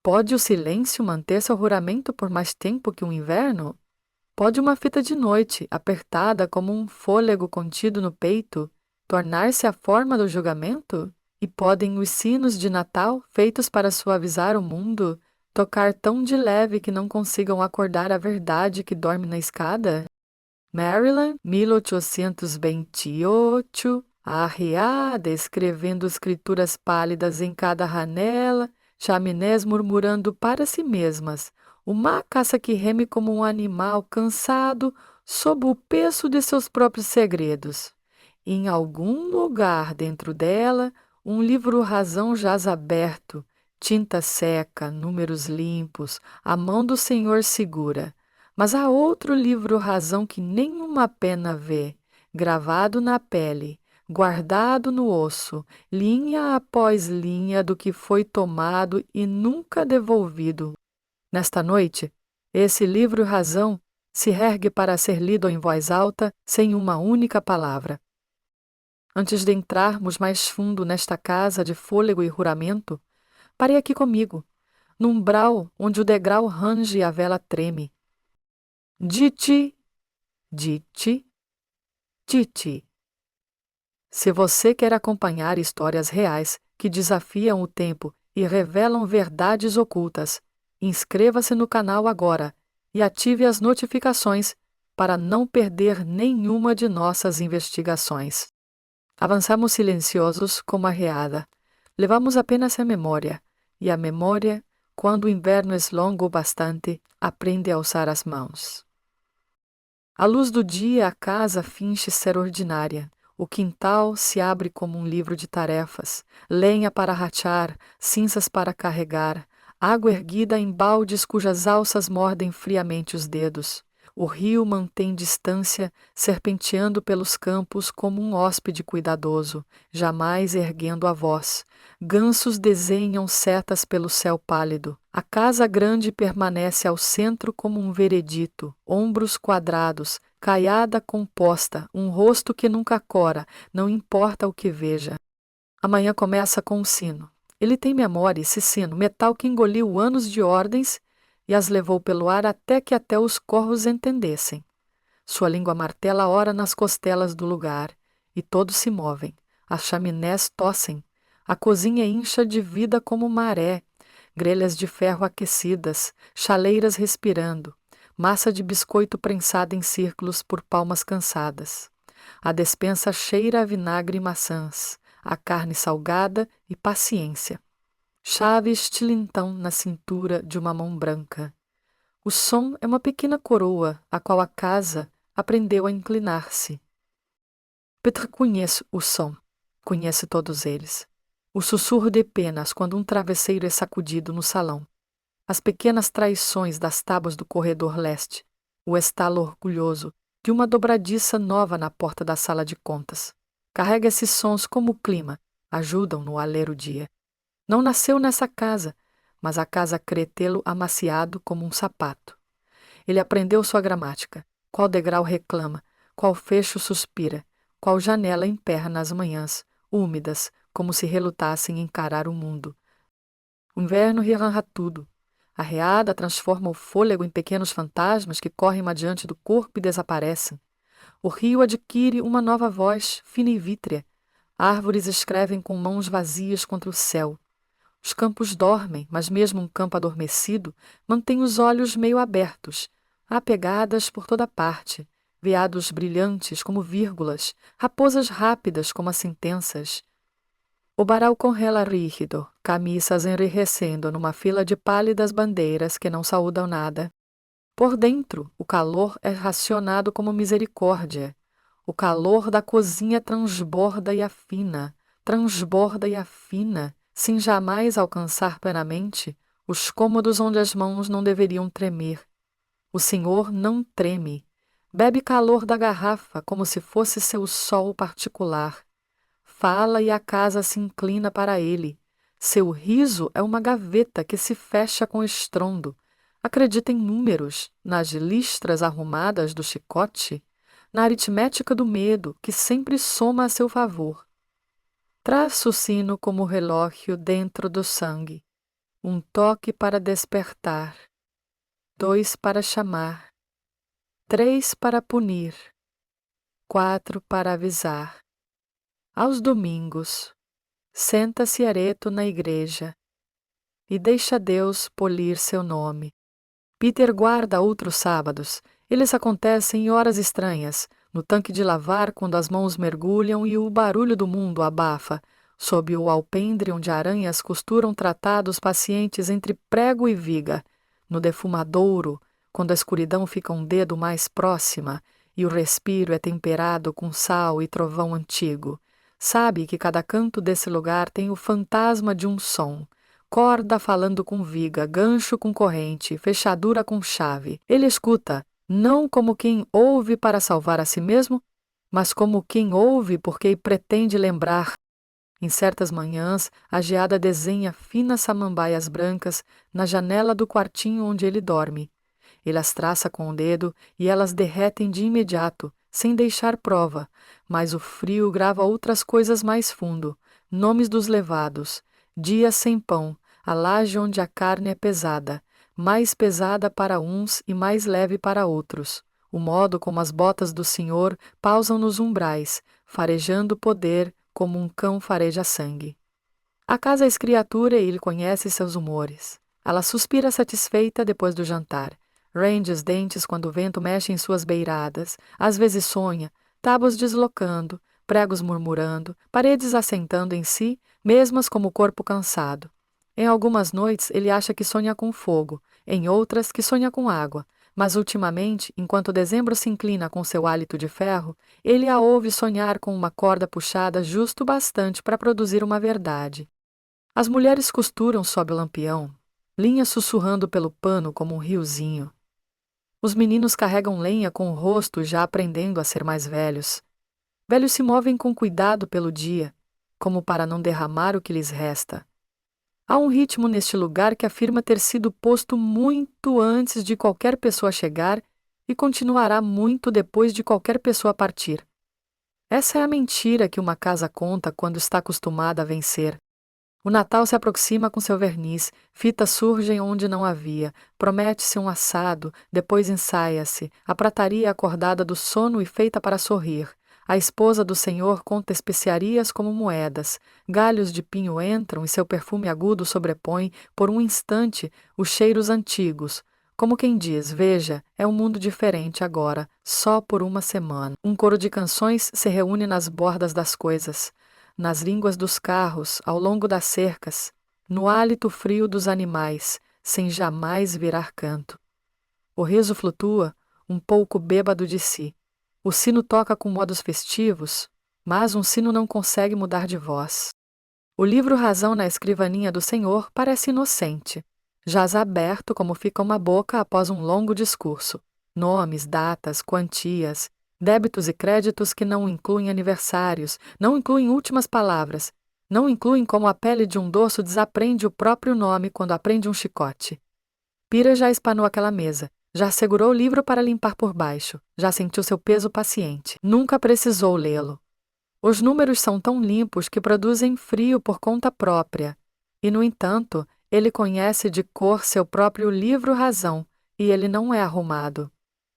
Pode o silêncio manter seu juramento por mais tempo que o inverno? Pode uma fita de noite, apertada como um fôlego contido no peito, tornar-se a forma do julgamento? E podem os sinos de Natal, feitos para suavizar o mundo, tocar tão de leve que não consigam acordar a verdade que dorme na escada? Maryland, 1828, arreada, escrevendo escrituras pálidas em cada janela, chaminés murmurando para si mesmas, uma caça que reme como um animal cansado sob o peso de seus próprios segredos. Em algum lugar dentro dela, um livro-razão jaz aberto, tinta seca, números limpos, a mão do Senhor segura. Mas há outro livro-razão que nenhuma pena vê, gravado na pele, guardado no osso, linha após linha do que foi tomado e nunca devolvido. Nesta noite, esse livro-razão se ergue para ser lido em voz alta, sem uma única palavra. Antes de entrarmos mais fundo nesta casa de fôlego e juramento, pare aqui comigo, no umbral onde o degrau range e a vela treme. Dite, dite, dite. Se você quer acompanhar histórias reais que desafiam o tempo e revelam verdades ocultas, inscreva-se no canal agora e ative as notificações para não perder nenhuma de nossas investigações. Avançamos silenciosos como a reada. Levamos apenas a memória, e a memória, quando o inverno é longo o bastante, aprende a alçar as mãos. À luz do dia, a casa finge ser ordinária. O quintal se abre como um livro de tarefas, lenha para rachar, cinzas para carregar, água erguida em baldes cujas alças mordem friamente os dedos. O rio mantém distância, serpenteando pelos campos como um hóspede cuidadoso, jamais erguendo a voz. Gansos desenham setas pelo céu pálido. A casa grande permanece ao centro como um veredito, ombros quadrados, caiada composta, um rosto que nunca cora, não importa o que veja. Amanhã começa com um sino. Ele tem memória, esse sino, metal que engoliu anos de ordens e as levou pelo ar até os corvos entendessem. Sua língua martela ora nas costelas do lugar, e todos se movem. As chaminés tossem. A cozinha incha de vida como maré, grelhas de ferro aquecidas, chaleiras respirando, massa de biscoito prensada em círculos por palmas cansadas. A despensa cheira a vinagre e maçãs, a carne salgada e paciência. Chaves tilintão na cintura de uma mão branca. O som é uma pequena coroa, a qual a casa aprendeu a inclinar-se. Peter conhece o som, conhece todos eles. O sussurro de penas quando um travesseiro é sacudido no salão. As pequenas traições das tábuas do corredor leste. O estalo orgulhoso de uma dobradiça nova na porta da sala de contas. Carrega esses sons como o clima, ajudam-no a ler o dia. Não nasceu nessa casa, mas a casa crê tê-lo amaciado como um sapato. Ele aprendeu sua gramática, qual degrau reclama, qual fecho suspira, qual janela emperra nas manhãs, úmidas, como se relutassem em encarar o mundo. O inverno rearranca tudo. A reada transforma o fôlego em pequenos fantasmas que correm adiante do corpo e desaparecem. O rio adquire uma nova voz, fina e vítrea. Árvores escrevem com mãos vazias contra o céu. Os campos dormem, mas mesmo um campo adormecido mantém os olhos meio abertos. Há pegadas por toda parte, veados brilhantes como vírgulas, raposas rápidas como as sentenças. O varal congela rígido, camisas enrijecendo numa fila de pálidas bandeiras que não saúdam nada. Por dentro, o calor é racionado como misericórdia. O calor da cozinha transborda e afina, sem jamais alcançar plenamente os cômodos onde as mãos não deveriam tremer. O Senhor não treme. Bebe calor da garrafa como se fosse seu sol particular. Fala e a casa se inclina para ele. Seu riso é uma gaveta que se fecha com estrondo. Acredita em números, nas listras arrumadas do chicote, na aritmética do medo que sempre soma a seu favor. Traça o sino como relógio dentro do sangue. Um toque para despertar, 2 para chamar, 3 para punir, 4 para avisar. Aos domingos, senta-se ereto na igreja e deixa Deus polir seu nome. Peter guarda outros sábados. Eles acontecem em horas estranhas, no tanque de lavar quando as mãos mergulham e o barulho do mundo abafa, sob o alpendre onde aranhas costuram tratados pacientes entre prego e viga, no defumadouro, quando a escuridão fica um dedo mais próxima e o respiro é temperado com sal e trovão antigo. Sabe que cada canto desse lugar tem o fantasma de um som. Corda falando com viga, gancho com corrente, fechadura com chave. Ele escuta, não como quem ouve para salvar a si mesmo, mas como quem ouve porque pretende lembrar. Em certas manhãs, a geada desenha finas samambaias brancas na janela do quartinho onde ele dorme. Ele as traça com o dedo e elas derretem de imediato, sem deixar prova, mas o frio grava outras coisas mais fundo, nomes dos levados, dias sem pão, a laje onde a carne é pesada, mais pesada para uns e mais leve para outros, o modo como as botas do Senhor pausam nos umbrais, farejando poder como um cão fareja sangue. A casa é criatura e ele conhece seus humores. Ela suspira satisfeita depois do jantar. Range os dentes quando o vento mexe em suas beiradas. Às vezes sonha, tábuas deslocando, pregos murmurando, paredes assentando em si, mesmas como o corpo cansado. Em algumas noites ele acha que sonha com fogo, em outras que sonha com água, mas ultimamente, enquanto dezembro se inclina com seu hálito de ferro, ele a ouve sonhar com uma corda puxada justo bastante para produzir uma verdade. As mulheres costuram sob o lampião, linha sussurrando pelo pano como um riozinho. Os meninos carregam lenha com o rosto já aprendendo a ser mais velhos. Velhos se movem com cuidado pelo dia, como para não derramar o que lhes resta. Há um ritmo neste lugar que afirma ter sido posto muito antes de qualquer pessoa chegar e continuará muito depois de qualquer pessoa partir. Essa é a mentira que uma casa conta quando está acostumada a vencer. O Natal se aproxima com seu verniz, fitas surgem onde não havia, promete-se um assado, depois ensaia-se, a prataria acordada do sono e feita para sorrir. A esposa do Senhor conta especiarias como moedas, galhos de pinho entram e seu perfume agudo sobrepõe, por um instante, os cheiros antigos. Como quem diz, veja, é um mundo diferente agora, só por uma semana. Um coro de canções se reúne nas bordas das coisas, nas línguas dos carros, ao longo das cercas, no hálito frio dos animais, sem jamais virar canto. O riso flutua, um pouco bêbado de si. O sino toca com modos festivos, mas um sino não consegue mudar de voz. O livro Razão na escrivaninha do Senhor parece inocente. Jaz aberto como fica uma boca após um longo discurso. Nomes, datas, quantias, débitos e créditos que não incluem aniversários, não incluem últimas palavras, não incluem como a pele de um dorso desaprende o próprio nome quando aprende um chicote. Pira já espanou aquela mesa. Já segurou o livro para limpar por baixo, já sentiu seu peso paciente. Nunca precisou lê-lo. Os números são tão limpos que produzem frio por conta própria. E, no entanto, ele conhece de cor seu próprio livro Razão, e ele não é arrumado.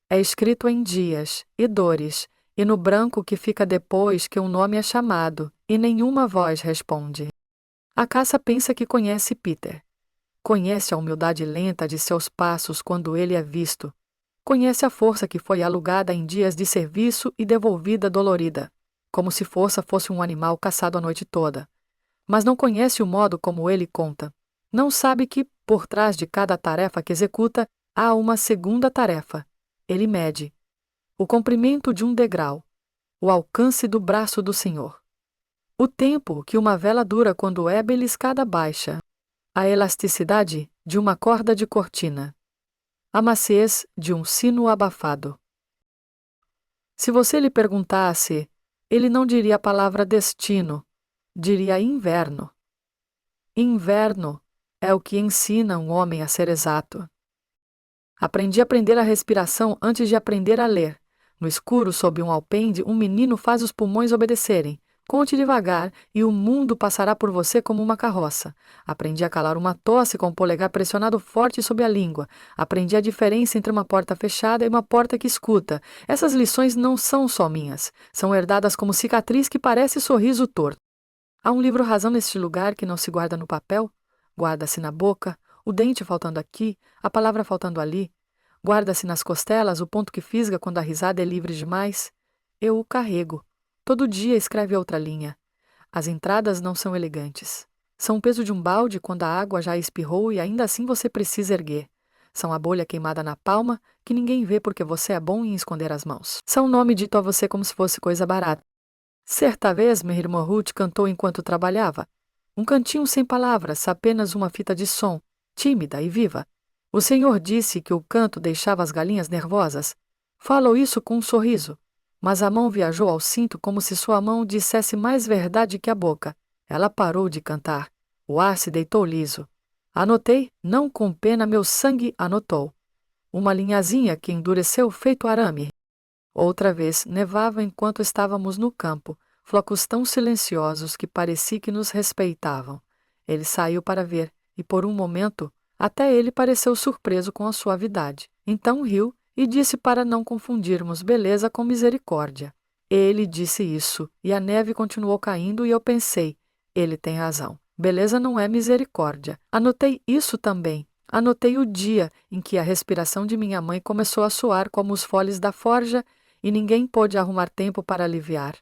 É escrito em dias e dores, e no branco que fica depois que um nome é chamado, e nenhuma voz responde. A caça pensa que conhece Peter. Conhece a humildade lenta de seus passos quando ele é visto. Conhece a força que foi alugada em dias de serviço e devolvida dolorida, como se força fosse um animal caçado a noite toda. Mas não conhece o modo como ele conta. Não sabe que, por trás de cada tarefa que executa, há uma segunda tarefa. Ele mede o comprimento de um degrau, o alcance do braço do Senhor, o tempo que uma vela dura quando é beliscada baixa, a elasticidade de uma corda de cortina, a maciez de um sino abafado. Se você lhe perguntasse, ele não diria a palavra destino, diria inverno. Inverno é o que ensina um homem a ser exato. Aprendi a prender a respiração antes de aprender a ler. No escuro, sob um alpendre, um menino faz os pulmões obedecerem. Conte devagar, e o mundo passará por você como uma carroça. Aprendi a calar uma tosse com o polegar pressionado forte sob a língua. Aprendi a diferença entre uma porta fechada e uma porta que escuta. Essas lições não são só minhas. São herdadas como cicatriz que parece sorriso torto. Há um livro-razão neste lugar que não se guarda no papel? Guarda-se na boca, o dente faltando aqui, a palavra faltando ali. Guarda-se nas costelas, o ponto que fisga quando a risada é livre demais. Eu o carrego. Todo dia escreve outra linha. As entradas não são elegantes. São o peso de um balde quando a água já espirrou e ainda assim você precisa erguer. São a bolha queimada na palma que ninguém vê porque você é bom em esconder as mãos. São o nome dito a você como se fosse coisa barata. Certa vez, minha irmã Ruth cantou enquanto trabalhava. Um cantinho sem palavras, apenas uma fita de som, tímida e viva. O Senhor disse que o canto deixava as galinhas nervosas. Falou isso com um sorriso. Mas a mão viajou ao cinto como se sua mão dissesse mais verdade que a boca. Ela parou de cantar. O ar se deitou liso. Anotei, não com pena meu sangue anotou. Uma linhazinha que endureceu feito arame. Outra vez, nevava enquanto estávamos no campo, flocos tão silenciosos que parecia que nos respeitavam. Ele saiu para ver, e por um momento, até ele pareceu surpreso com a suavidade. Então riu e disse para não confundirmos beleza com misericórdia. Ele disse isso, e a neve continuou caindo e eu pensei, ele tem razão. Beleza não é misericórdia. Anotei isso também. Anotei o dia em que a respiração de minha mãe começou a soar como os foles da forja e ninguém pôde arrumar tempo para aliviar.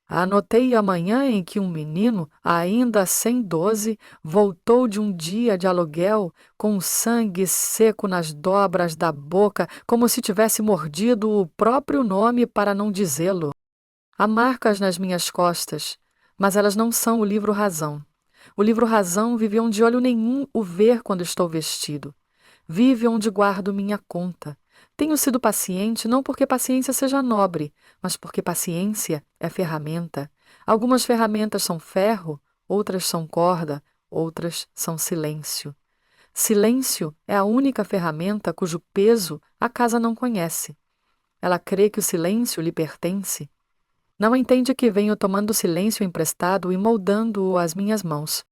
Anotei a manhã em que um menino, ainda sem 12, voltou de um dia de aluguel com sangue seco nas dobras da boca, como se tivesse mordido o próprio nome para não dizê-lo. Há marcas nas minhas costas, mas elas não são o livro-razão. O livro-razão vive onde olho nenhum o ver quando estou vestido. Vive onde guardo minha conta. Tenho sido paciente não porque paciência seja nobre, mas porque paciência é ferramenta. Algumas ferramentas são ferro, outras são corda, outras são silêncio. Silêncio é a única ferramenta cujo peso a casa não conhece. Ela crê que o silêncio lhe pertence. Não entende que venho tomando o silêncio emprestado e moldando-o às minhas mãos.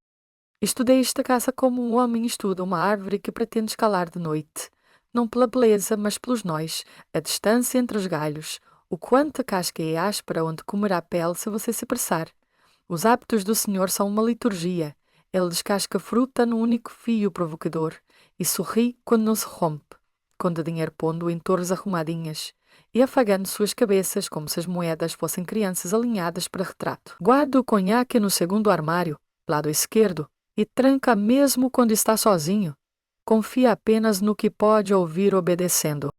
Estudei esta caça como um homem estuda uma árvore que pretende escalar de noite. Não pela beleza, mas pelos nós, a distância entre os galhos, o quanto a casca é áspera onde comerá a pele se você se apressar. Os hábitos do Senhor são uma liturgia. Ele descasca fruta no único fio provocador e sorri quando não se rompe, com o dinheiro pondo em torres arrumadinhas e afagando suas cabeças como se as moedas fossem crianças alinhadas para retrato. Guarda o conhaque no segundo armário, lado esquerdo, e tranca mesmo quando está sozinho. Confia apenas no que pode ouvir obedecendo.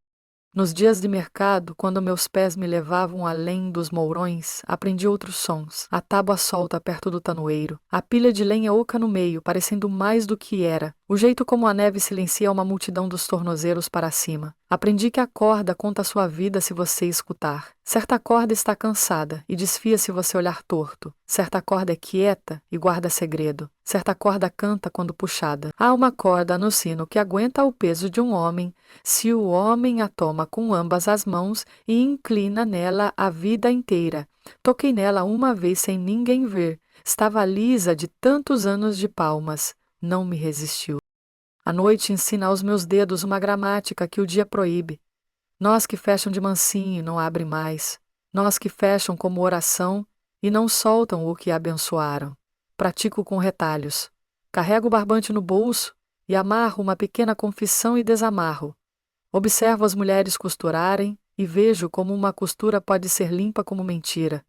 Nos dias de mercado, quando meus pés me levavam além dos mourões, aprendi outros sons. A tábua solta perto do tanoeiro, a pilha de lenha oca no meio, parecendo mais do que era, o jeito como a neve silencia uma multidão dos tornozelos para cima. Aprendi que a corda conta a sua vida se você escutar. Certa corda está cansada e desfia se você olhar torto. Certa corda é quieta e guarda segredo. Certa corda canta quando puxada. Há uma corda no sino que aguenta o peso de um homem, se o homem a toma com ambas as mãos e inclina nela a vida inteira. Toquei nela uma vez sem ninguém ver. Estava lisa de tantos anos de palmas. Não me resistiu. A noite ensina aos meus dedos uma gramática que o dia proíbe. Nós que fecham de mansinho e não abrem mais. Nós que fecham como oração e não soltam o que abençoaram. Pratico com retalhos. Carrego o barbante no bolso e amarro uma pequena confissão e desamarro. Observo as mulheres costurarem e vejo como uma costura pode ser limpa como mentira.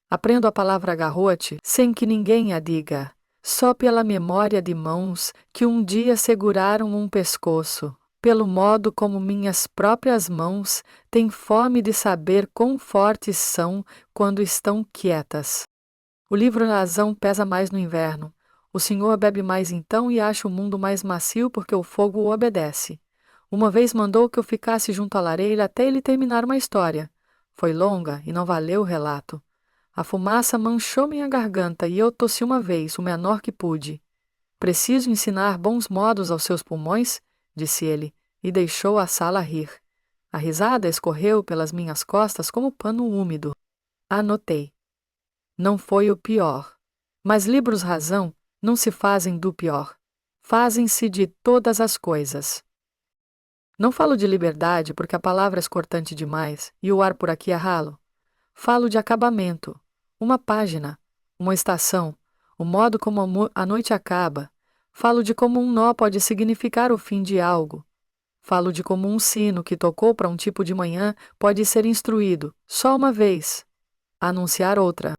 Aprendo a palavra garrote sem que ninguém a diga, só pela memória de mãos que um dia seguraram um pescoço, pelo modo como minhas próprias mãos têm fome de saber quão fortes são quando estão quietas. O livro-razão pesa mais no inverno. O Senhor bebe mais então e acha o mundo mais macio porque o fogo o obedece. Uma vez mandou que eu ficasse junto à lareira até ele terminar uma história. Foi longa e não valeu o relato. A fumaça manchou minha garganta e eu tossi uma vez, o menor que pude. Preciso ensinar bons modos aos seus pulmões, disse ele, e deixou a sala rir. A risada escorreu pelas minhas costas como pano úmido. Anotei. não foi o pior. Mas livros-razão não se fazem do pior. Fazem-se de todas as coisas. Não falo de liberdade porque a palavra é cortante demais e o ar por aqui é ralo. Falo de acabamento, uma página, uma estação, o modo como a noite acaba. Falo de como um nó pode significar o fim de algo. Falo de como um sino que tocou para um tipo de manhã pode ser instruído, só uma vez, a anunciar outra.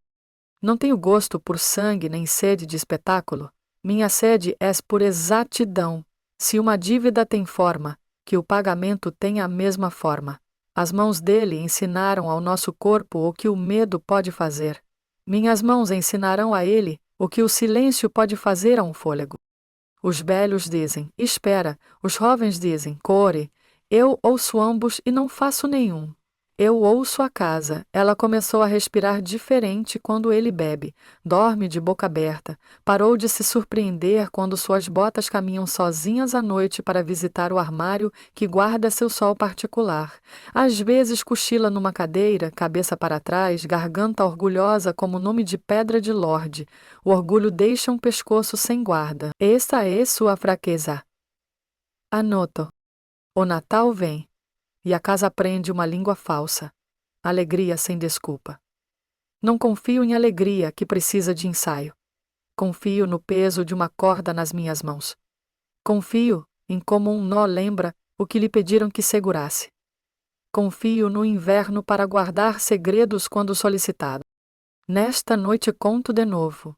Não tenho gosto por sangue nem sede de espetáculo. Minha sede é por exatidão. Se uma dívida tem forma, que o pagamento tenha a mesma forma. As mãos dele ensinaram ao nosso corpo o que o medo pode fazer. Minhas mãos ensinarão a ele o que o silêncio pode fazer a um fôlego. Os velhos dizem, espera. Os jovens dizem, corre. Eu ouço ambos e não faço nenhum. Eu ouço a casa. Ela começou a respirar diferente quando ele bebe. Dorme de boca aberta. Parou de se surpreender quando suas botas caminham sozinhas à noite para visitar o armário que guarda seu sol particular. Às vezes cochila numa cadeira, cabeça para trás, garganta orgulhosa como nome de pedra de lorde. O orgulho deixa um pescoço sem guarda. Essa é sua fraqueza. Anoto. O Natal vem. E a casa aprende uma língua falsa. Alegria sem desculpa. Não confio em alegria que precisa de ensaio. Confio no peso de uma corda nas minhas mãos. Confio em como um nó lembra o que lhe pediram que segurasse. Confio no inverno para guardar segredos quando solicitado. Nesta noite conto de novo.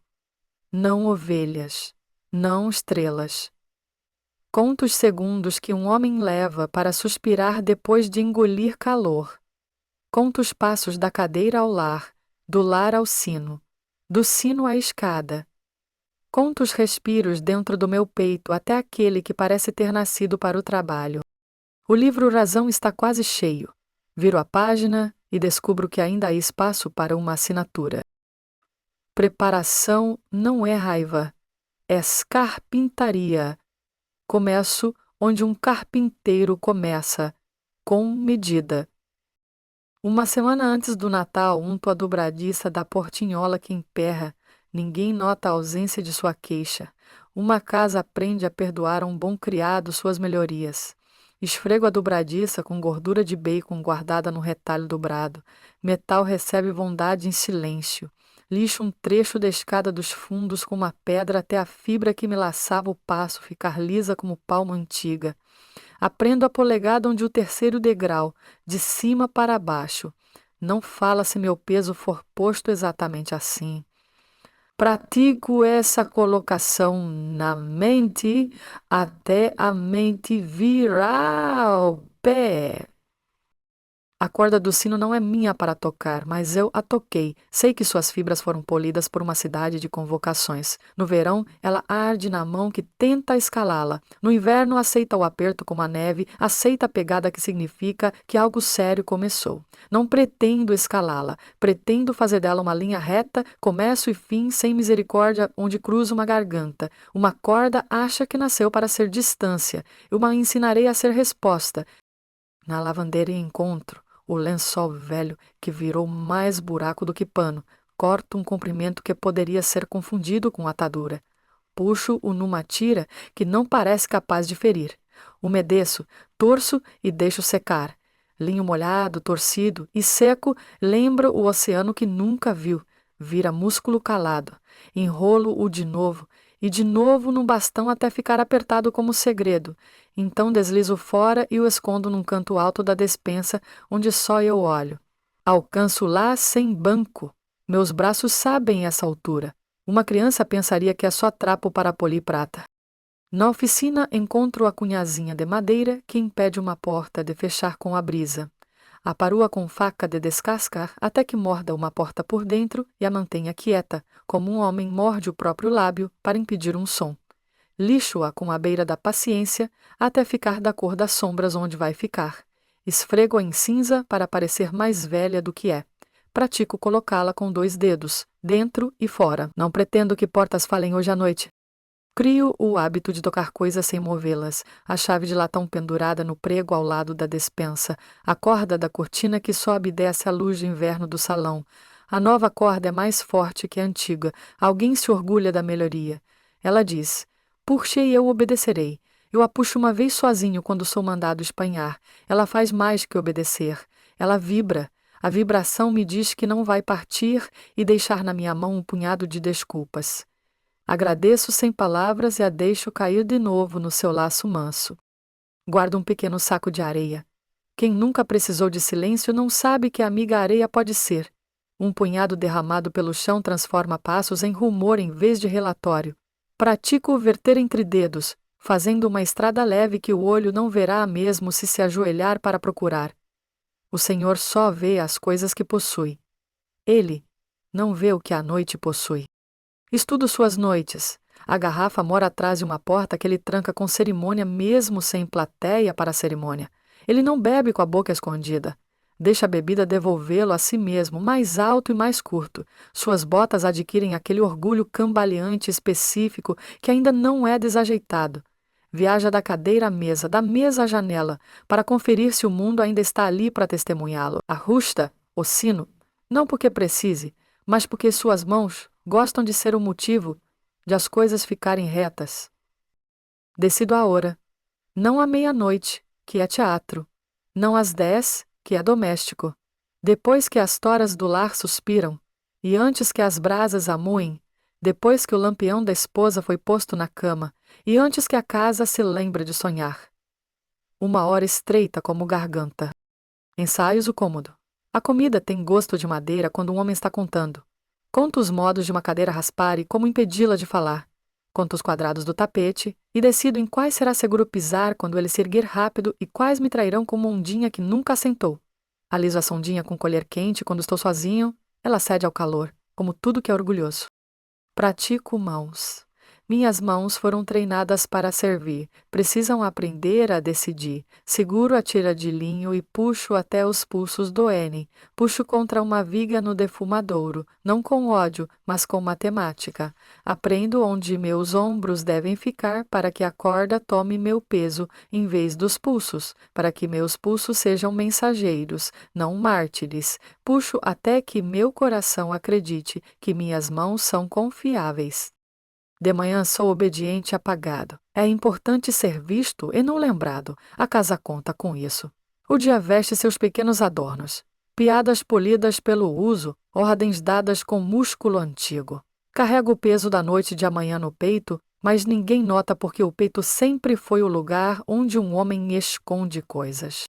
Não ovelhas, não estrelas. Conto os segundos que um homem leva para suspirar depois de engolir calor. Conto os passos da cadeira ao lar, do lar ao sino, do sino à escada. Conto os respiros dentro do meu peito até aquele que parece ter nascido para o trabalho. O livro Razão está quase cheio. Viro a página e descubro que ainda há espaço para uma assinatura. Preparação não é raiva, é carpintaria. Começo onde um carpinteiro começa, com medida. Uma semana antes do Natal, unto a dobradiça da portinhola que emperra. Ninguém nota a ausência de sua queixa. Uma casa aprende a perdoar a um bom criado suas melhorias. Esfrego a dobradiça com gordura de bacon guardada no retalho dobrado. Metal recebe bondade em silêncio. Lixo um trecho da escada dos fundos com uma pedra até a fibra que me laçava o passo ficar lisa como palma antiga. Aprendo a polegada onde o terceiro degrau, de cima para baixo. Não fala se meu peso for posto exatamente assim. Pratico essa colocação na mente até a mente virar ao pé. A corda do sino não é minha para tocar, mas eu a toquei. Sei que suas fibras foram polidas por uma cidade de convocações. No verão, ela arde na mão que tenta escalá-la. No inverno, aceita o aperto como a neve, aceita a pegada que significa que algo sério começou. Não pretendo escalá-la, pretendo fazer dela uma linha reta, começo e fim, sem misericórdia, onde cruza uma garganta. Uma corda acha que nasceu para ser distância. Eu a ensinarei a ser resposta. Na lavanderia encontro o lençol velho que virou mais buraco do que pano. Corto um comprimento que poderia ser confundido com atadura. Puxo-o numa tira que não parece capaz de ferir. Umedeço, torço e deixo secar. Linho molhado, torcido e seco lembra o oceano que nunca viu. Vira músculo calado. Enrolo-o de novo e de novo num bastão até ficar apertado como segredo. Então deslizo fora e o escondo num canto alto da despensa, onde só eu olho. Alcanço lá sem banco. Meus braços sabem essa altura. Uma criança pensaria que é só trapo para polir prata. Na oficina encontro a cunhazinha de madeira que impede uma porta de fechar com a brisa. Aparou-a com faca de descascar até que morda uma porta por dentro e a mantenha quieta, como um homem morde o próprio lábio para impedir um som. Lixo-a com a beira da paciência até ficar da cor das sombras onde vai ficar. Esfrego-a em cinza para parecer mais velha do que é. Pratico colocá-la com 2 dedos, dentro e fora. Não pretendo que portas falem hoje à noite. Crio o hábito de tocar coisas sem movê-las, a chave de latão pendurada no prego ao lado da despensa, a corda da cortina que sobe e desce a luz de inverno do salão, A nova corda é mais forte que a antiga. Alguém se orgulha da melhoria. Ela diz: puxei e eu obedecerei. Eu a puxo uma vez sozinho quando sou mandado espanhar. Ela faz mais que obedecer. Ela vibra. A vibração me diz que não vai partir e deixar na minha mão um punhado de desculpas. Agradeço sem palavras e a deixo cair de novo no seu laço manso. Guardo um pequeno saco de areia. Quem nunca precisou de silêncio não sabe que a amiga areia pode ser. Um punhado derramado pelo chão transforma passos em rumor em vez de relatório. Pratico o verter entre dedos, fazendo uma estrada leve que o olho não verá mesmo se ajoelhar para procurar. O Senhor só vê as coisas que possui. Ele não vê o que a noite possui. Estudo suas noites. A garrafa mora atrás de uma porta que ele tranca com cerimônia mesmo sem plateia para a cerimônia. Ele não bebe com a boca escondida. Deixa a bebida devolvê-lo a si mesmo, mais alto e mais curto. Suas botas adquirem aquele orgulho cambaleante específico que ainda não é desajeitado. Viaja da cadeira à mesa, da mesa à janela, para conferir se o mundo ainda está ali para testemunhá-lo. Arrusta, o sino, não porque precise, mas porque suas mãos gostam de ser o motivo de as coisas ficarem retas. Decido a hora, não à meia-noite, que é teatro, não às 10, que é doméstico, depois que as toras do lar suspiram, e antes que as brasas amuem, depois que o lampião da esposa foi posto na cama, e antes que a casa se lembre de sonhar. Uma hora estreita como garganta. Ensaios o cômodo. A comida tem gosto de madeira quando um homem está contando. Conto os modos de uma cadeira raspar e como impedi-la de falar. Conto os quadrados do tapete e decido em quais será seguro pisar quando ele se erguer rápido e quais me trairão como ondinha que nunca assentou. Aliso a sondinha com colher quente quando estou sozinho, ela cede ao calor, como tudo que é orgulhoso. Pratico mãos. Minhas mãos foram treinadas para servir. Precisam aprender a decidir. Seguro a tira de linho e puxo até os pulsos doerem. Puxo contra uma viga no defumadouro, não com ódio, mas com matemática. Aprendo onde meus ombros devem ficar para que a corda tome meu peso em vez dos pulsos, para que meus pulsos sejam mensageiros, não mártires. Puxo até que meu coração acredite que minhas mãos são confiáveis. De manhã sou obediente e apagado. É importante ser visto e não lembrado. A casa conta com isso. O dia veste seus pequenos adornos. Piadas polidas pelo uso, ordens dadas com músculo antigo. Carrego o peso da noite de amanhã no peito, mas ninguém nota porque o peito sempre foi o lugar onde um homem esconde coisas.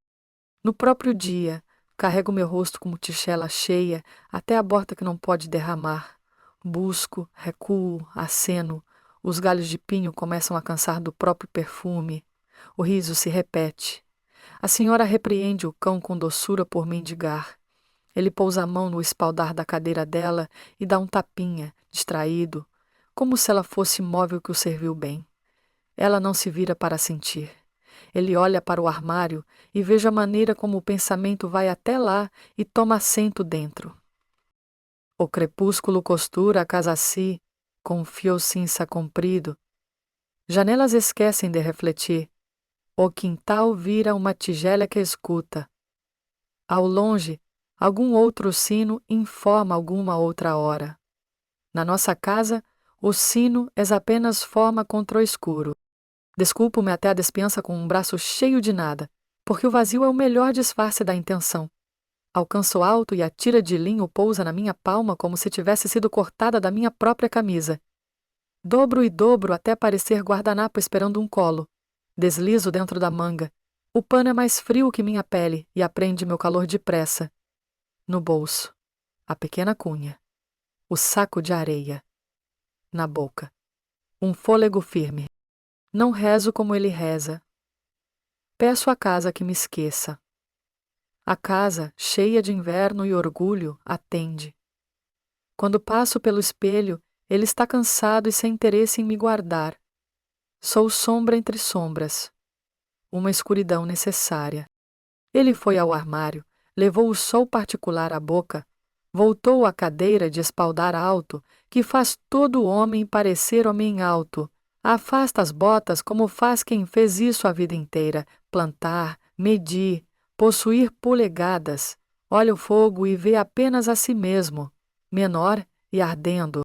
No próprio dia, carrego meu rosto como tigela cheia, até a borda que não pode derramar. Busco, recuo, aceno. Os galhos de pinho começam a cansar do próprio perfume. O riso se repete. A senhora repreende o cão com doçura por mendigar. Ele pousa a mão no espaldar da cadeira dela e dá um tapinha, distraído, como se ela fosse móvel que o serviu bem. Ela não se vira para sentir. Ele olha para o armário e veja a maneira como o pensamento vai até lá e toma assento dentro. O crepúsculo costura a casa a si, com um fio cinza comprido. Janelas esquecem de refletir. O quintal vira uma tigela que escuta. Ao longe, algum outro sino informa alguma outra hora. Na nossa casa, o sino é apenas forma contra o escuro. Desculpo-me até a despensa com um braço cheio de nada, porque o vazio é o melhor disfarce da intenção. Alcanço alto e a tira de linho pousa na minha palma como se tivesse sido cortada da minha própria camisa. Dobro e dobro até parecer guardanapo esperando um colo. Deslizo dentro da manga. O pano é mais frio que minha pele e aprende meu calor depressa. No bolso, a pequena cunha. O saco de areia. Na boca, um fôlego firme. Não rezo como ele reza. Peço à casa que me esqueça. A casa, cheia de inverno e orgulho, atende. Quando passo pelo espelho, ele está cansado e sem interesse em me guardar. Sou sombra entre sombras. Uma escuridão necessária. Ele foi ao armário, levou o sol particular à boca, voltou à cadeira de espaldar alto, que faz todo homem parecer homem alto. Afasta as botas como faz quem fez isso a vida inteira, plantar, medir, possuir polegadas. Olha o fogo e vê apenas a si mesmo. menor e ardendo.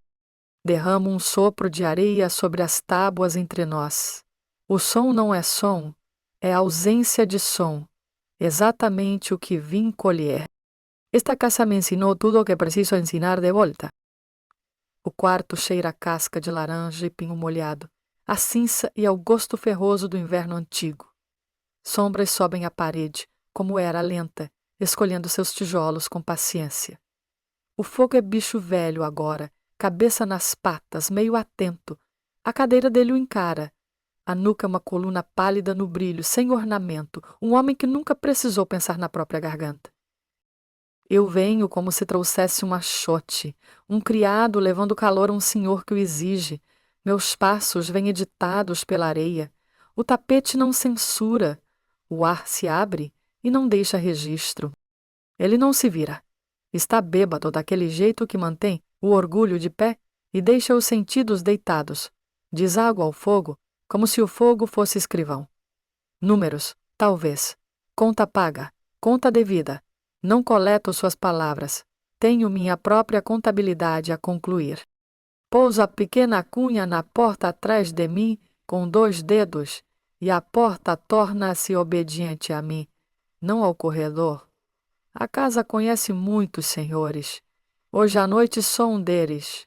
Derramo um sopro de areia sobre as tábuas entre nós. O som não é som, é ausência de som, exatamente o que vim colher. Esta casa me ensinou tudo o que preciso ensinar de volta. O quarto cheira a casca de laranja e pinho molhado, a cinza e ao gosto ferroso do inverno antigo. Sombras sobem à parede, como era lenta, escolhendo seus tijolos com paciência. O fogo é bicho velho agora, cabeça nas patas, meio atento. A cadeira dele o encara. A nuca é uma coluna pálida no brilho, sem ornamento, um homem que nunca precisou pensar na própria garganta. Eu venho como se trouxesse um achote, um criado levando calor a um senhor que o exige. Meus passos vêm editados pela areia. O tapete não censura. O ar se abre e não deixa registro. Ele não se vira. Está bêbado daquele jeito que mantém o orgulho de pé e deixa os sentidos deitados. Deságua ao fogo, como se o fogo fosse escrivão. Números, talvez. Conta paga, conta devida. Não coleto suas palavras. Tenho minha própria contabilidade a concluir. Pouso a pequena cunha na porta atrás de mim com 2 dedos, e a porta torna-se obediente a mim, não ao corredor. A casa conhece muitos senhores. Hoje à noite sou um deles.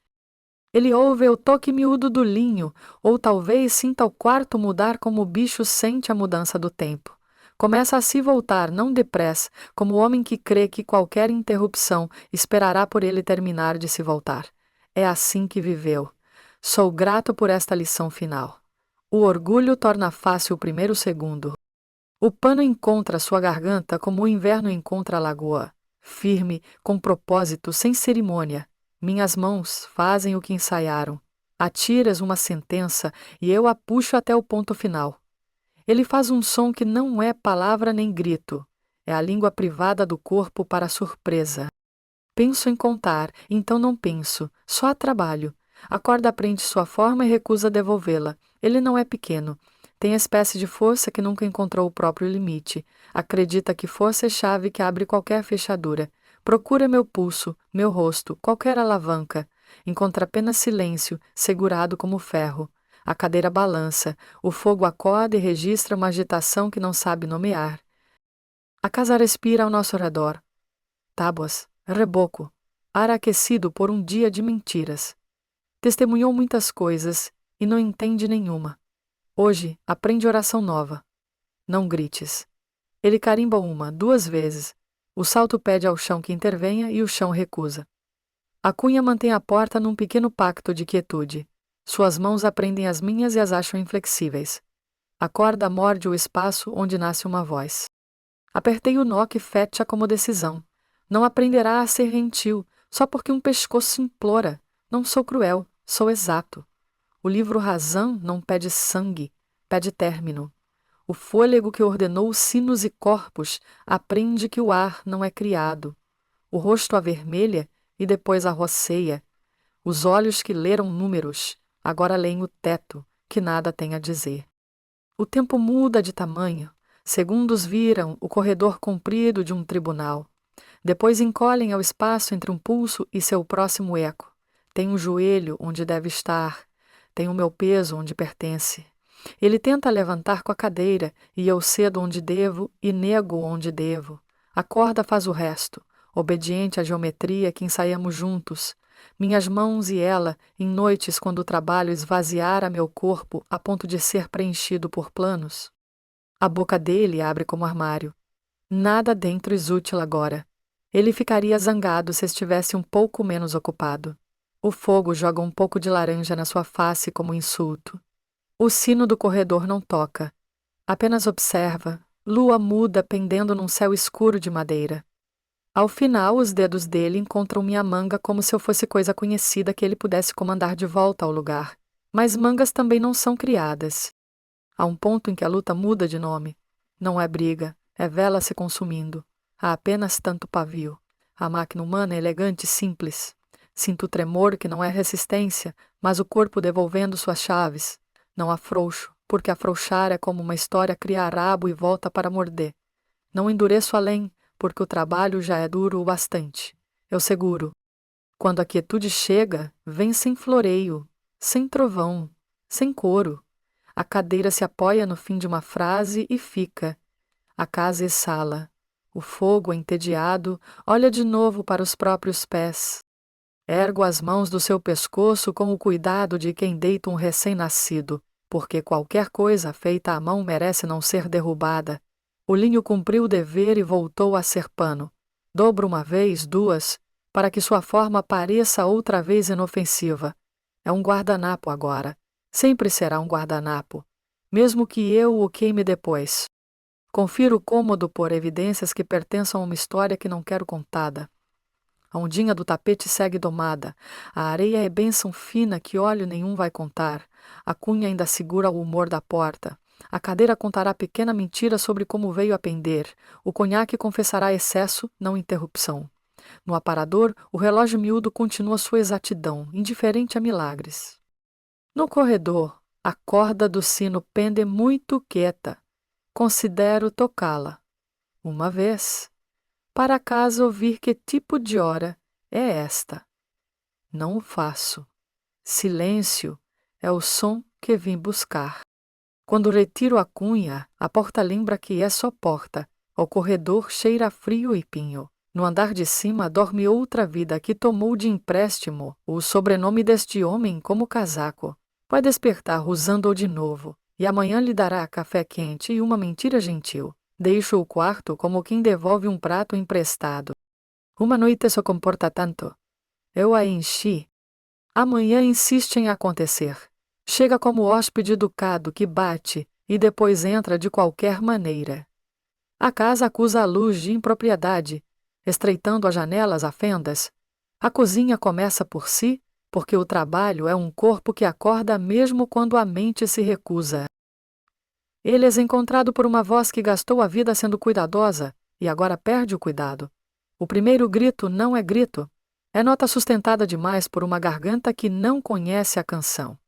Ele ouve o toque miúdo do linho, ou talvez sinta o quarto mudar como o bicho sente a mudança do tempo. Começa a se voltar, não depressa, como o homem que crê que qualquer interrupção esperará por ele terminar de se voltar. É assim que viveu. Sou grato por esta lição final. O orgulho torna fácil o primeiro segundo. O pano encontra sua garganta como o inverno encontra a lagoa. Firme, com propósito, sem cerimônia. Minhas mãos fazem o que ensaiaram. Atiras uma sentença e eu a puxo até o ponto final. Ele faz um som que não é palavra nem grito. É a língua privada do corpo para a surpresa. Penso em contar, então não penso, só trabalho. A corda prende sua forma e recusa devolvê-la. Ele não é pequeno. Tem a espécie de força que nunca encontrou o próprio limite. Acredita que força é chave que abre qualquer fechadura. Procura meu pulso, meu rosto, qualquer alavanca. Encontra apenas silêncio, segurado como ferro. A cadeira balança, o fogo acorda e registra uma agitação que não sabe nomear. A casa respira ao nosso redor. Tábuas, reboco, ar aquecido por um dia de mentiras. Testemunhou muitas coisas e não entende nenhuma. Hoje aprende oração nova. Não grites. Ele carimba 1, 2 vezes. O salto pede ao chão que intervenha e o chão recusa. A cunha mantém a porta num pequeno pacto de quietude. Suas mãos aprendem as minhas e as acham inflexíveis. A corda morde o espaço onde nasce uma voz. Apertei o nó que fecha como decisão. Não aprenderá a ser gentil, só porque um pescoço implora. Não sou cruel, sou exato. O livro Razão não pede sangue, pede término. O fôlego que ordenou sinos e corpos aprende que o ar não é criado. O rosto avermelha e depois arroceia. Os olhos que leram números, agora leem o teto, que nada tem a dizer. O tempo muda de tamanho. Segundos viram o corredor comprido de um tribunal. Depois encolhem ao espaço entre um pulso e seu próximo eco. Tem um joelho onde deve estar. Tem o meu peso onde pertence. Ele tenta levantar com a cadeira, e eu cedo onde devo e nego onde devo. A corda faz o resto, obediente à geometria que ensaiamos juntos. Minhas mãos e ela, em noites quando o trabalho esvaziara meu corpo a ponto de ser preenchido por planos. A boca dele abre como armário. Nada dentro é útil agora. Ele ficaria zangado se estivesse um pouco menos ocupado. O fogo joga um pouco de laranja na sua face como insulto. O sino do corredor não toca. Apenas observa, lua muda pendendo num céu escuro de madeira. Ao final, os dedos dele encontram minha manga como se eu fosse coisa conhecida que ele pudesse comandar de volta ao lugar. Mas mangas também não são criadas. Há um ponto em que a luta muda de nome. Não é briga, é vela se consumindo. Há apenas tanto pavio. A máquina humana é elegante e simples. Sinto o tremor que não é resistência, mas o corpo devolvendo suas chaves. Não afrouxo, porque afrouxar é como uma história criar rabo e volta para morder. Não endureço além, porque o trabalho já é duro o bastante. Eu seguro. Quando a quietude chega, vem sem floreio, sem trovão, sem coro. A cadeira se apoia no fim de uma frase e fica. A casa exala. O fogo, entediado, olha de novo para os próprios pés. Ergo as mãos do seu pescoço com o cuidado de quem deita um recém-nascido, porque qualquer coisa feita à mão merece não ser derrubada. O linho cumpriu o dever e voltou a ser pano. Dobro uma vez, duas, para que sua forma pareça outra vez inofensiva. É um guardanapo agora. Sempre será um guardanapo, mesmo que eu o queime depois. Confiro o cômodo por evidências que pertençam a uma história que não quero contada. A ondinha do tapete segue domada. A areia é bênção fina que óleo nenhum vai contar. A cunha ainda segura o humor da porta. A cadeira contará pequena mentira sobre como veio a pender. O conhaque confessará excesso, não interrupção. No aparador, o relógio miúdo continua sua exatidão, indiferente a milagres. No corredor, a corda do sino pende muito quieta. Considero tocá-la. Uma vez. Para casa ouvir que tipo de hora é esta. Não o faço. Silêncio é o som que vim buscar. Quando retiro a cunha, a porta lembra que é só porta. O corredor cheira a frio e pinho. No andar de cima dorme outra vida que tomou de empréstimo o sobrenome deste homem como casaco. Vai despertar usando-o de novo, e amanhã lhe dará café quente e uma mentira gentil. Deixo o quarto como quem devolve um prato emprestado. Uma noite se comporta tanto. Eu a enchi. Amanhã insiste em acontecer. Chega como hóspede educado que bate e depois entra de qualquer maneira. A casa acusa a luz de impropriedade, estreitando as janelas a fendas. A cozinha começa por si, porque o trabalho é um corpo que acorda mesmo quando a mente se recusa. Ele é encontrado por uma voz que gastou a vida sendo cuidadosa e agora perde o cuidado. O primeiro grito não é grito. É nota sustentada demais por uma garganta que não conhece a canção.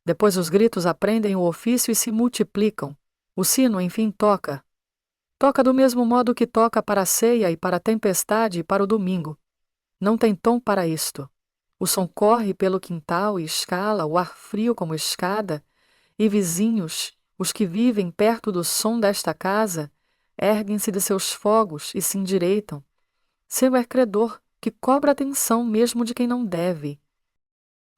Depois os gritos aprendem o ofício e se multiplicam. O sino, enfim, toca. Toca do mesmo modo que toca para a ceia e para a tempestade e para o domingo. Não tem tom para isto. O som corre pelo quintal e escala o ar frio como escada, e vizinhos, os que vivem perto do som desta casa, erguem-se de seus fogos e se endireitam. Seu é credor, que cobra atenção mesmo de quem não deve.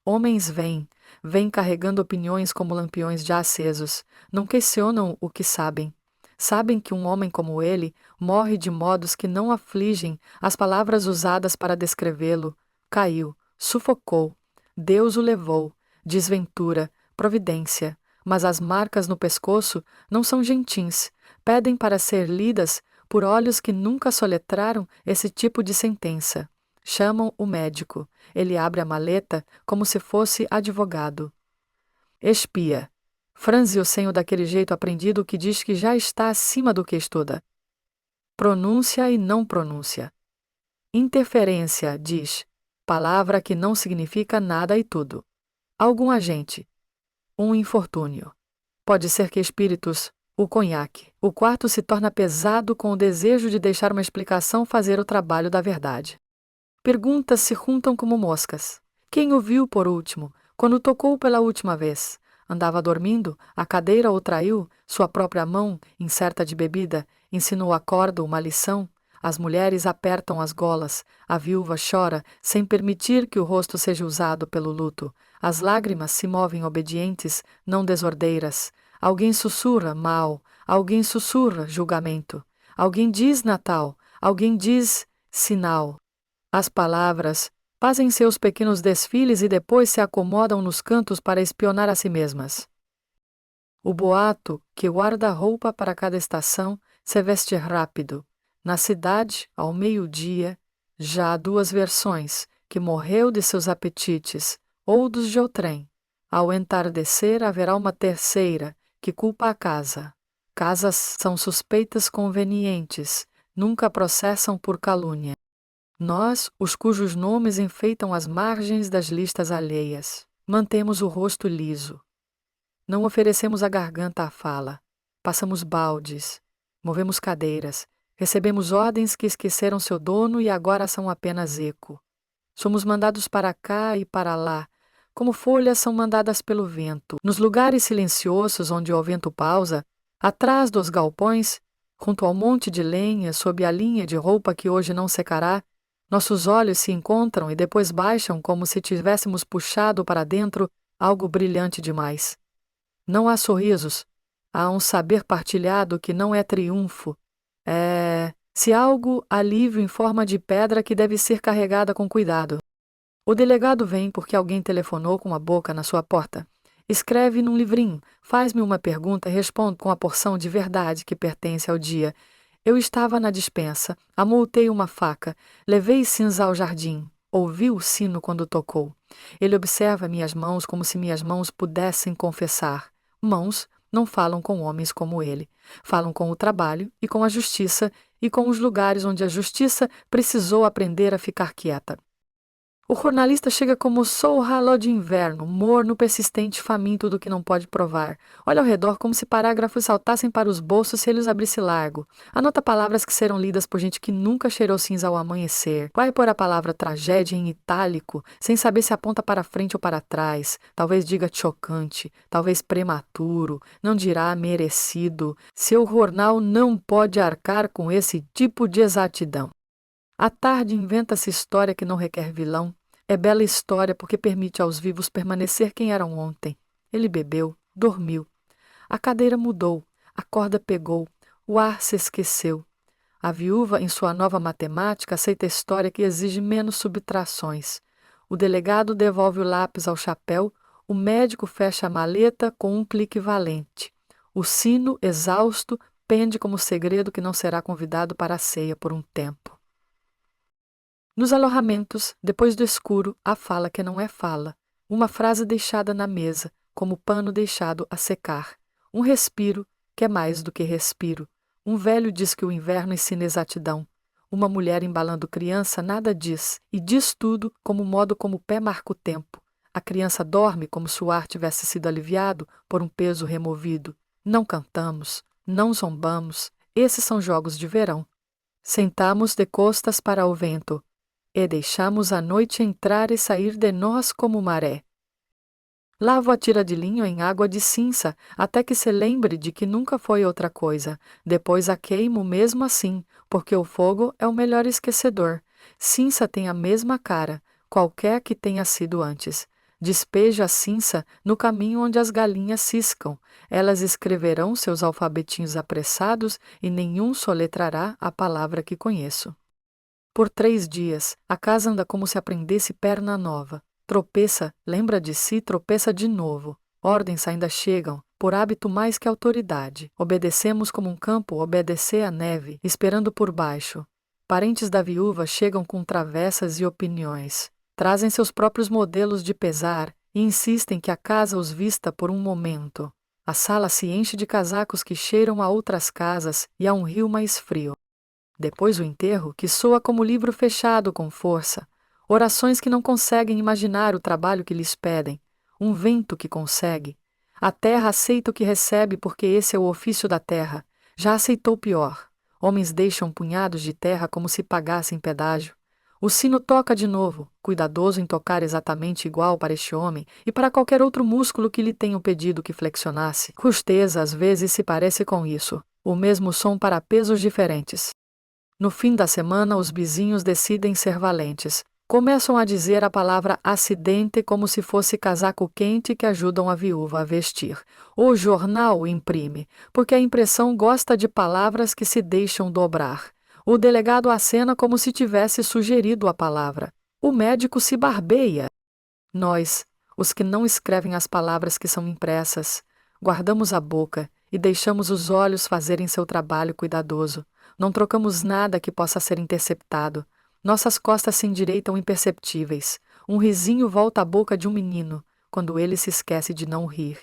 Homens vêm carregando opiniões como lampiões já acesos, não questionam o que sabem. Sabem que um homem como ele morre de modos que não afligem as palavras usadas para descrevê-lo. Caiu, sufocou, Deus o levou, desventura, providência. Mas as marcas no pescoço não são gentins, pedem para ser lidas por olhos que nunca soletraram esse tipo de sentença. Chamam o médico. Ele abre a maleta como se fosse advogado. Espia. Franze o senho daquele jeito aprendido que diz que já está acima do que estuda. Pronúncia e não pronúncia. Interferência, diz. Palavra que não significa nada e tudo. Algum agente. Um infortúnio. Pode ser que espíritos, o conhaque. O quarto se torna pesado com o desejo de deixar uma explicação fazer o trabalho da verdade. Perguntas se juntam como moscas. Quem o viu por último? Quando tocou pela última vez? Andava dormindo? A cadeira o traiu? Sua própria mão, incerta de bebida, ensinou a corda uma lição? As mulheres apertam as golas. A viúva chora, sem permitir que o rosto seja usado pelo luto. As lágrimas se movem obedientes, não desordeiras. Alguém sussurra mal, alguém sussurra julgamento. Alguém diz Natal, alguém diz sinal. As palavras fazem seus pequenos desfiles e depois se acomodam nos cantos para espionar a si mesmas. O boato, que guarda roupa para cada estação, se veste rápido. Na cidade, ao meio-dia, já há duas versões, que morreu de seus apetites, ou dos de outrem. Ao entardecer haverá uma terceira, que culpa a casa. Casas são suspeitas convenientes, nunca processam por calúnia. Nós, os cujos nomes enfeitam as margens das listas alheias, mantemos o rosto liso. Não oferecemos a garganta à fala. Passamos baldes, movemos cadeiras, recebemos ordens que esqueceram seu dono e agora são apenas eco. Somos mandados para cá e para lá, como folhas são mandadas pelo vento. Nos lugares silenciosos onde o vento pausa, atrás dos galpões, junto ao monte de lenha, sob a linha de roupa que hoje não secará, nossos olhos se encontram e depois baixam como se tivéssemos puxado para dentro algo brilhante demais. Não há sorrisos, há um saber partilhado que não é triunfo. Se algo, alívio em forma de pedra que deve ser carregada com cuidado. O delegado vem porque alguém telefonou com a boca na sua porta. Escreve num livrinho, faz-me uma pergunta e respondo com a porção de verdade que pertence ao dia. Eu estava na despensa, amoltei uma faca, levei cinza ao jardim, ouvi o sino quando tocou. Ele observa minhas mãos como se minhas mãos pudessem confessar. Mãos não falam com homens como ele. Falam com o trabalho e com a justiça e com os lugares onde a justiça precisou aprender a ficar quieta. O jornalista chega como sou raló de inverno, morno, persistente, faminto do que não pode provar. Olha ao redor como se parágrafos saltassem para os bolsos se ele os abrisse largo. Anota palavras que serão lidas por gente que nunca cheirou cinza ao amanhecer. Vai pôr a palavra tragédia em itálico, sem saber se aponta para frente ou para trás. Talvez diga chocante, talvez prematuro, não dirá merecido. Seu jornal não pode arcar com esse tipo de exatidão. À tarde inventa-se história que não requer vilão. É bela história porque permite aos vivos permanecer quem eram ontem. Ele bebeu, dormiu. A cadeira mudou, a corda pegou, o ar se esqueceu. A viúva, em sua nova matemática, aceita a história que exige menos subtrações. O delegado devolve o lápis ao chapéu, o médico fecha a maleta com um clique valente. O sino, exausto, pende como segredo que não será convidado para a ceia por um tempo. Nos alojamentos, depois do escuro, há fala que não é fala, uma frase deixada na mesa, como pano deixado a secar, um respiro que é mais do que respiro. Um velho diz que o inverno ensina exatidão. Uma mulher embalando criança nada diz, e diz tudo como o modo como o pé marca o tempo. A criança dorme como se o ar tivesse sido aliviado por um peso removido. Não cantamos, não zombamos, esses são jogos de verão. Sentamos de costas para o vento, e deixamos a noite entrar e sair de nós como maré. Lavo a tira de linho em água de cinza, até que se lembre de que nunca foi outra coisa. Depois a queimo mesmo assim, porque o fogo é o melhor esquecedor. Cinza tem a mesma cara, qualquer que tenha sido antes. Despejo a cinza no caminho onde as galinhas ciscam. Elas escreverão seus alfabetinhos apressados e nenhum soletrará a palavra que conheço. Por 3 dias, a casa anda como se aprendesse perna nova. Tropeça, lembra de si, tropeça de novo. Ordens ainda chegam, por hábito mais que autoridade. Obedecemos como um campo obedecer à neve, esperando por baixo. Parentes da viúva chegam com travessas e opiniões. Trazem seus próprios modelos de pesar e insistem que a casa os vista por um momento. A sala se enche de casacos que cheiram a outras casas e a um rio mais frio. Depois o enterro, que soa como livro fechado com força. Orações que não conseguem imaginar o trabalho que lhes pedem. Um vento que consegue. A terra aceita o que recebe porque esse é o ofício da terra. Já aceitou pior. Homens deixam punhados de terra como se pagassem pedágio. O sino toca de novo, cuidadoso em tocar exatamente igual para este homem e para qualquer outro músculo que lhe tenham pedido que flexionasse. Rusteza às vezes se parece com isso. O mesmo som para pesos diferentes. No fim da semana, os vizinhos decidem ser valentes. Começam a dizer a palavra acidente como se fosse casaco quente que ajudam a viúva a vestir. O jornal imprime, porque a impressão gosta de palavras que se deixam dobrar. O delegado acena como se tivesse sugerido a palavra. O médico se barbeia. Nós, os que não escrevem as palavras que são impressas, guardamos a boca e deixamos os olhos fazerem seu trabalho cuidadoso. Não trocamos nada que possa ser interceptado. Nossas costas se endireitam imperceptíveis. Um risinho volta à boca de um menino, quando ele se esquece de não rir.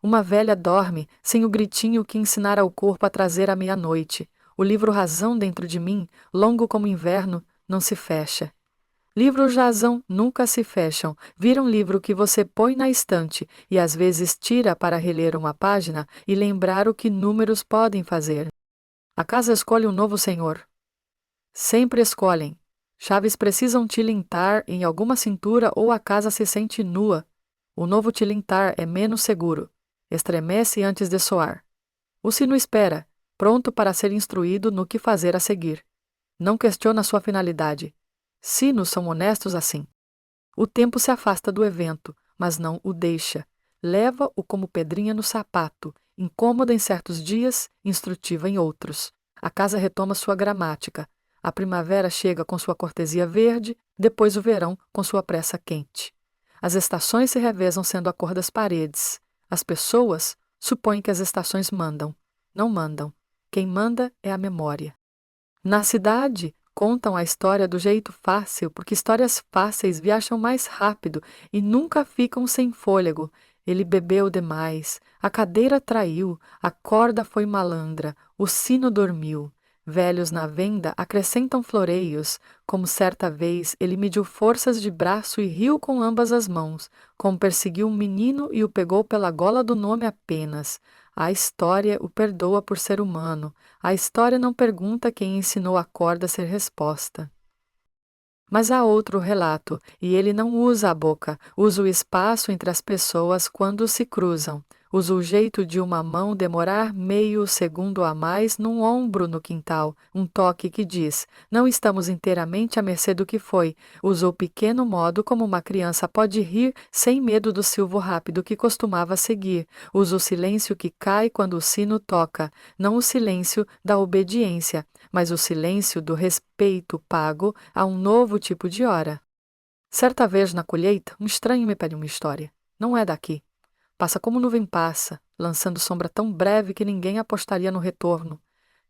Uma velha dorme, sem o gritinho que ensinara ao corpo a trazer à meia-noite. O livro razão dentro de mim, longo como inverno, não se fecha. Livros razão nunca se fecham. Vira um livro que você põe na estante e às vezes tira para reler uma página e lembrar o que números podem fazer. A casa escolhe um novo senhor. Sempre escolhem. Chaves precisam tilintar em alguma cintura ou a casa se sente nua. O novo tilintar é menos seguro. Estremece antes de soar. O sino espera, pronto para ser instruído no que fazer a seguir. Não questiona sua finalidade. Sinos são honestos assim. O tempo se afasta do evento, mas não o deixa. Leva-o como pedrinha no sapato, incômoda em certos dias, instrutiva em outros. A casa retoma sua gramática. A primavera chega com sua cortesia verde, depois o verão com sua pressa quente. As estações se revezam sendo a cor das paredes. As pessoas supõem que as estações mandam. Não mandam. Quem manda é a memória. Na cidade, contam a história do jeito fácil, porque histórias fáceis viajam mais rápido e nunca ficam sem fôlego. Ele bebeu demais, a cadeira traiu, a corda foi malandra, o sino dormiu. Velhos na venda acrescentam floreios, como certa vez ele mediu forças de braço e riu com ambas as mãos, como perseguiu um menino e o pegou pela gola do nome apenas. A história o perdoa por ser humano. A história não pergunta quem ensinou a corda a ser resposta. Mas há outro relato, e ele não usa a boca, usa o espaço entre as pessoas quando se cruzam. Usa o jeito de uma mão demorar meio segundo a mais num ombro no quintal, um toque que diz: não estamos inteiramente à mercê do que foi. Usa o pequeno modo como uma criança pode rir sem medo do silvo rápido que costumava seguir. Usa o silêncio que cai quando o sino toca, não o silêncio da obediência, mas o silêncio do respeito pago a um novo tipo de hora. Certa vez na colheita, um estranho me pede uma história. Não é daqui. Passa como nuvem passa, lançando sombra tão breve que ninguém apostaria no retorno.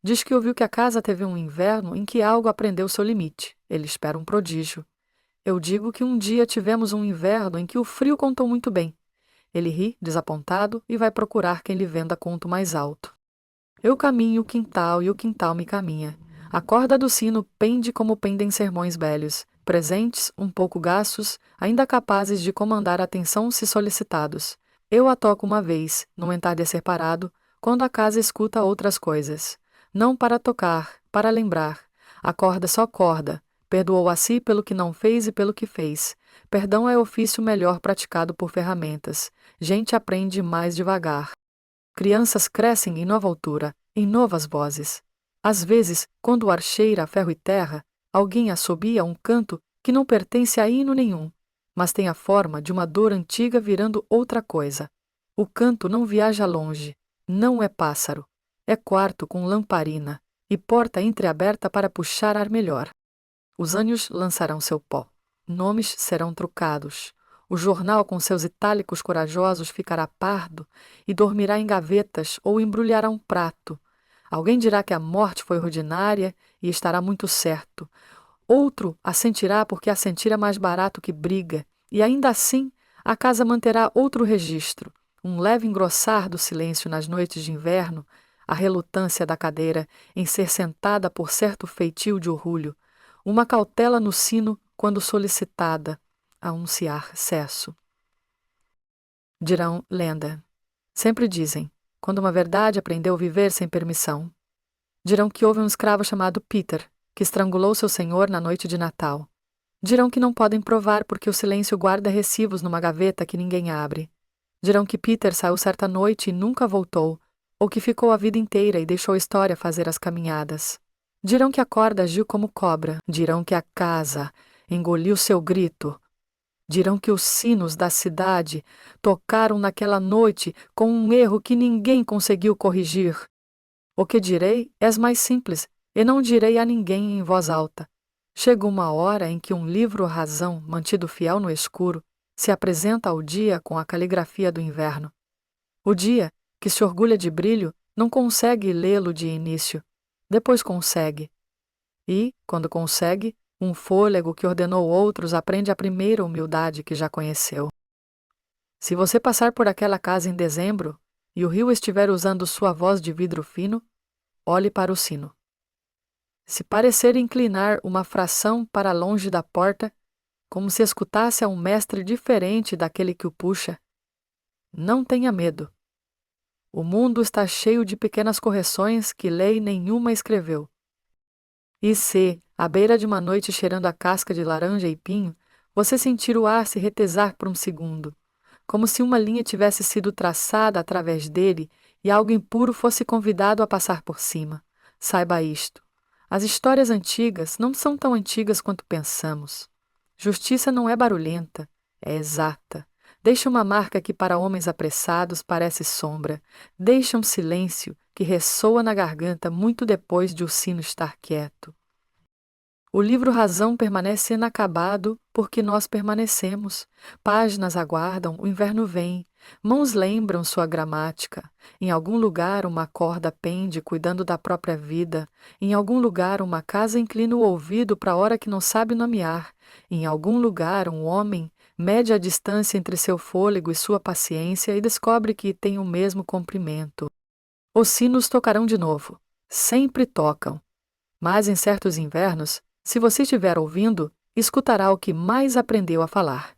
Diz que ouviu que a casa teve um inverno em que algo aprendeu seu limite. Ele espera um prodígio. Eu digo que um dia tivemos um inverno em que o frio contou muito bem. Ele ri, desapontado, e vai procurar quem lhe venda conto mais alto. Eu caminho o quintal e o quintal me caminha. A corda do sino pende como pendem sermões velhos, presentes, um pouco gastos, ainda capazes de comandar a atenção se solicitados. Eu a toco uma vez, num entardecer parado, quando a casa escuta outras coisas. Não para tocar, para lembrar. A corda só corda. Perdoou a si pelo que não fez e pelo que fez. Perdão é ofício melhor praticado por ferramentas. Gente aprende mais devagar. Crianças crescem em nova altura, em novas vozes. Às vezes, quando o ar cheira a ferro e terra, alguém assobia um canto que não pertence a hino nenhum, mas tem a forma de uma dor antiga virando outra coisa. O canto não viaja longe, não é pássaro. É quarto com lamparina e porta entreaberta para puxar ar melhor. Os ânimos lançarão seu pó. Nomes serão trocados. O jornal com seus itálicos corajosos ficará pardo e dormirá em gavetas ou embrulhará um prato. Alguém dirá que a morte foi ordinária e estará muito certo. Outro assentirá porque assentir é mais barato que briga. E ainda assim, a casa manterá outro registro. Um leve engrossar do silêncio nas noites de inverno, a relutância da cadeira em ser sentada por certo feitio de orgulho, uma cautela no sino quando solicitada a anunciar cesso. Dirão lenda. Sempre dizem, quando uma verdade aprendeu a viver sem permissão. Dirão que houve um escravo chamado Peter, que estrangulou seu senhor na noite de Natal. Dirão que não podem provar porque o silêncio guarda recibos numa gaveta que ninguém abre. Dirão que Peter saiu certa noite e nunca voltou, ou que ficou a vida inteira e deixou a história fazer as caminhadas. Dirão que a corda agiu como cobra. Dirão que a casa engoliu seu grito. Dirão que os sinos da cidade tocaram naquela noite com um erro que ninguém conseguiu corrigir. O que direi é mais simples, e não direi a ninguém em voz alta. Chega uma hora em que um livro-razão, mantido fiel no escuro, se apresenta ao dia com a caligrafia do inverno. O dia, que se orgulha de brilho, não consegue lê-lo de início. Depois consegue. E, quando consegue, um fôlego que ordenou outros aprende a primeira humildade que já conheceu. Se você passar por aquela casa em dezembro e o rio estiver usando sua voz de vidro fino, olhe para o sino. Se parecer inclinar uma fração para longe da porta, como se escutasse a um mestre diferente daquele que o puxa, não tenha medo. O mundo está cheio de pequenas correções que lei nenhuma escreveu. E se, À beira de uma noite cheirando a casca de laranja e pinho, você sentir o ar se retesar por um segundo, como se uma linha tivesse sido traçada através dele e algo impuro fosse convidado a passar por cima. Saiba isto: as histórias antigas não são tão antigas quanto pensamos. Justiça não é barulhenta, é exata. Deixa uma marca que para homens apressados parece sombra. Deixa um silêncio que ressoa na garganta muito depois de o sino estar quieto. O livro Razão permanece inacabado porque nós permanecemos. Páginas aguardam, o inverno vem. Mãos lembram sua gramática. Em algum lugar uma corda pende, cuidando da própria vida. Em algum lugar uma casa inclina o ouvido para a hora que não sabe nomear. Em algum lugar um homem mede a distância entre seu fôlego e sua paciência e descobre que tem o mesmo comprimento. Os sinos tocarão de novo. Sempre tocam. Mas em certos invernos, se você estiver ouvindo, escutará o que mais aprendeu a falar.